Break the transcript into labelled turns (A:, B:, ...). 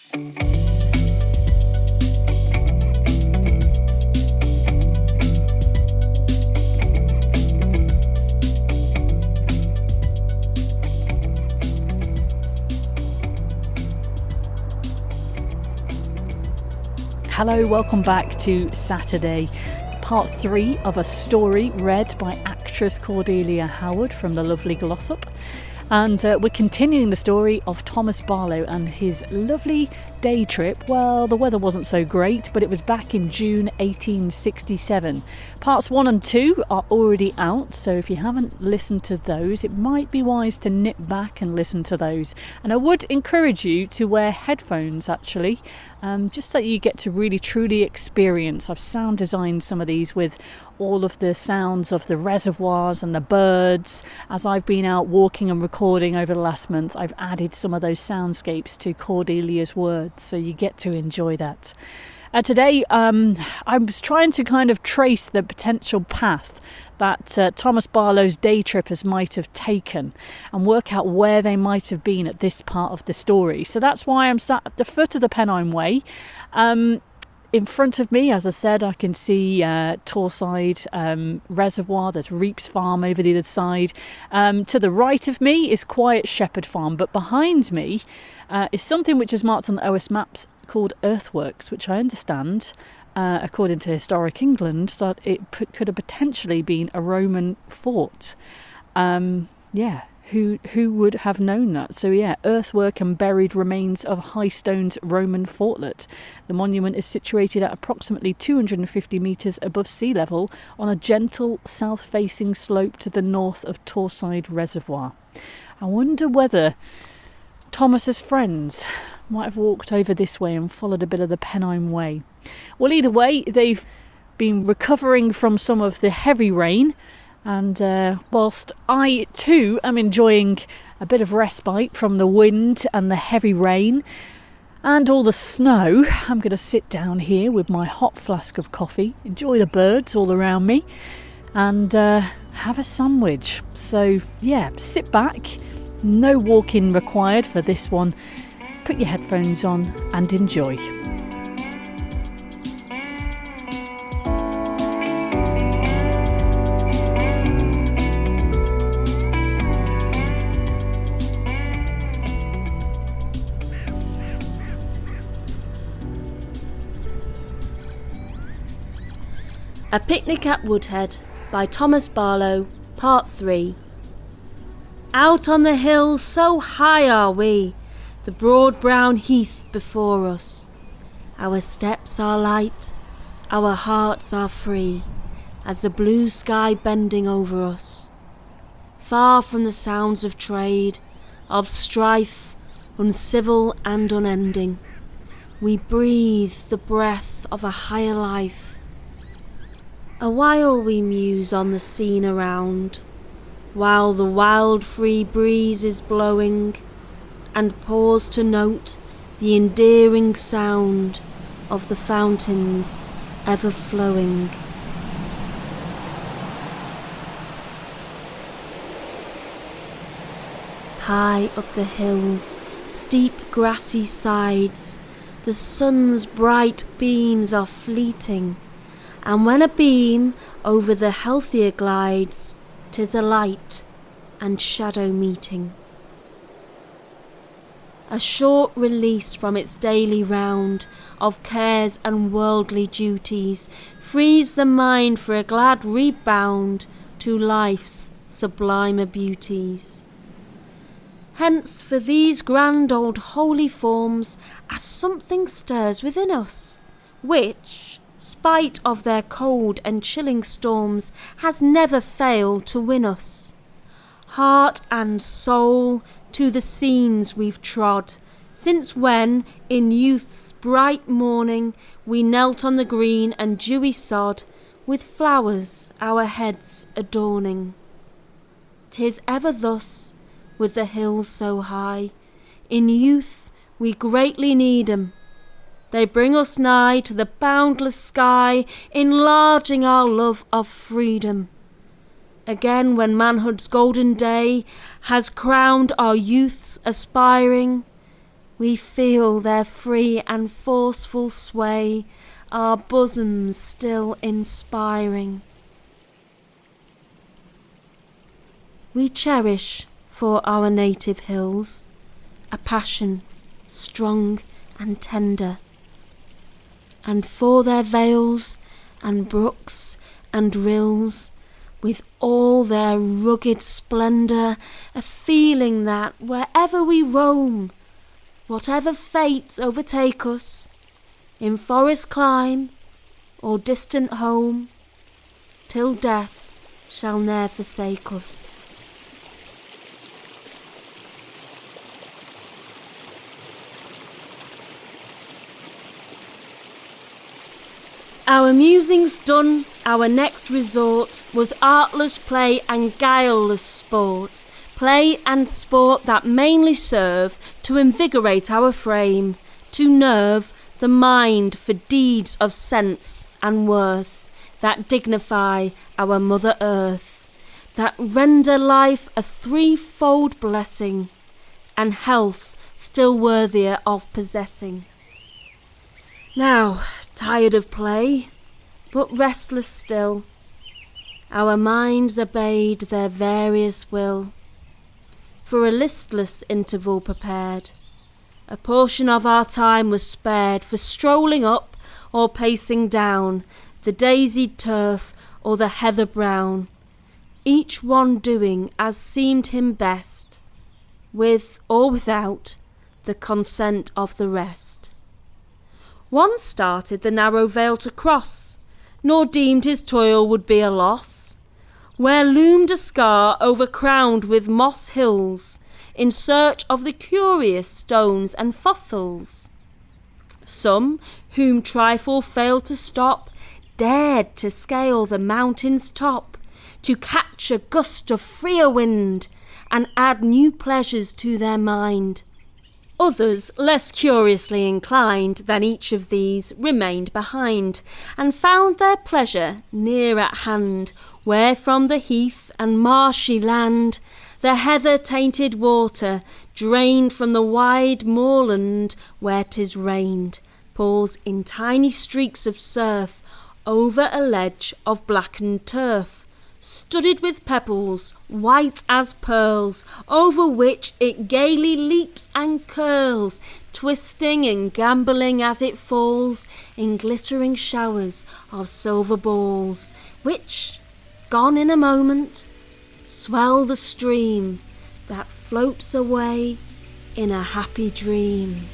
A: Hello, welcome back to Saturday, part 3 of a story read by actress Cordelia Howard from the lovely Glossop. And we're continuing the story of Thomas Barlow and his lovely day trip. Well, the weather wasn't so great, but it was back in June 1867. Parts 1 and 2 are already out, so if you haven't listened to those, it might be wise to nip back and listen to those. And I would encourage you to wear headphones, actually, just so you get to really truly experience. I've sound designed some of these with all of the sounds of the reservoirs and the birds. As I've been out walking and recording over the last month, I've added some of those soundscapes to Cordelia's words, so you get to enjoy that. Today, I was trying to kind of trace the potential path that Thomas Barlow's day trippers might have taken and work out where they might have been at this part of the story. So that's why I'm sat at the foot of the Pennine Way. In front of me, as I said, I can see Torside Reservoir. There's Reeps Farm over the other side. To the right of me is Quiet Shepherd Farm, but behind me is something which is marked on the OS maps called Earthworks, which I understand, according to Historic England, that it could have potentially been a Roman fort. Who would have known that? So yeah, earthwork and buried remains of Highstone's Roman fortlet. The monument is situated at approximately 250 metres above sea level on a gentle south-facing slope to the north of Torside Reservoir. I wonder whether Thomas's friends might have walked over this way and followed a bit of the Pennine Way. Well, either way, they've been recovering from some of the heavy rain. And whilst I too am enjoying a bit of respite from the wind and the heavy rain and all the snow, I'm going to sit down here with my hot flask of coffee, enjoy the birds all around me, and have a sandwich. So yeah, sit back, no walking required for this one. Put your headphones on and enjoy.
B: A Picnic at Woodhead by Thomas Barlow, Part 3. Out on the hills so high are we, the broad brown heath before us. Our steps are light, our hearts are free, as the blue sky bending over us. Far from the sounds of trade, of strife, uncivil and unending, we breathe the breath of a higher life. A while we muse on the scene around, while the wild free breeze is blowing, and pause to note the endearing sound of the fountains ever flowing. High up the hills, steep grassy sides, the sun's bright beams are fleeting, and when a beam over the healthier glides, 'tis a light and shadow meeting. A short release from its daily round of cares and worldly duties frees the mind for a glad rebound to life's sublimer beauties. Hence for these grand old holy forms, as something stirs within us, which, spite of their cold and chilling storms, has never failed to win us. Heart and soul to the scenes we've trod, since when, in youth's bright morning, we knelt on the green and dewy sod, with flowers our heads adorning. 'Tis ever thus, with the hills so high, in youth we greatly need 'em. They bring us nigh to the boundless sky, enlarging our love of freedom. Again, when manhood's golden day has crowned our youth's aspiring, We feel their free and forceful sway, our bosoms still inspiring. We cherish for our native hills a passion strong and tender, and for their vales and brooks and rills, with all their rugged splendour, a feeling that wherever we roam, whatever fate overtake us, in forest clime or distant home, till death shall ne'er forsake us. Our musings done, our next resort was artless play and guileless sport. Play and sport that mainly serve to invigorate our frame, to nerve the mind for deeds of sense and worth, that dignify our Mother Earth, that render life a threefold blessing, and health still worthier of possessing. Now, tired of play, but restless still, our minds obeyed their various will. For a listless interval prepared, a portion of our time was spared for strolling up or pacing down the daisied turf or the heather brown, each one doing as seemed him best, with or without the consent of the rest. One started the narrow vale to cross, nor deemed his toil would be a loss, where loomed a scar overcrowned with moss hills, in search of the curious stones and fossils. Some, whom trifle failed to stop, dared to scale the mountain's top, to catch a gust of freer wind, and add new pleasures to their mind. Others, less curiously inclined than each of these, remained behind, and found their pleasure near at hand, where from the heath and marshy land, the heather-tainted water, drained from the wide moorland where 'tis rained, pours in tiny streaks of surf over a ledge of blackened turf, studded with pebbles, white as pearls, over which it gaily leaps and curls, twisting and gambolling as it falls in glittering showers of silver balls, which, gone in a moment, swell the stream that floats away in a happy dream.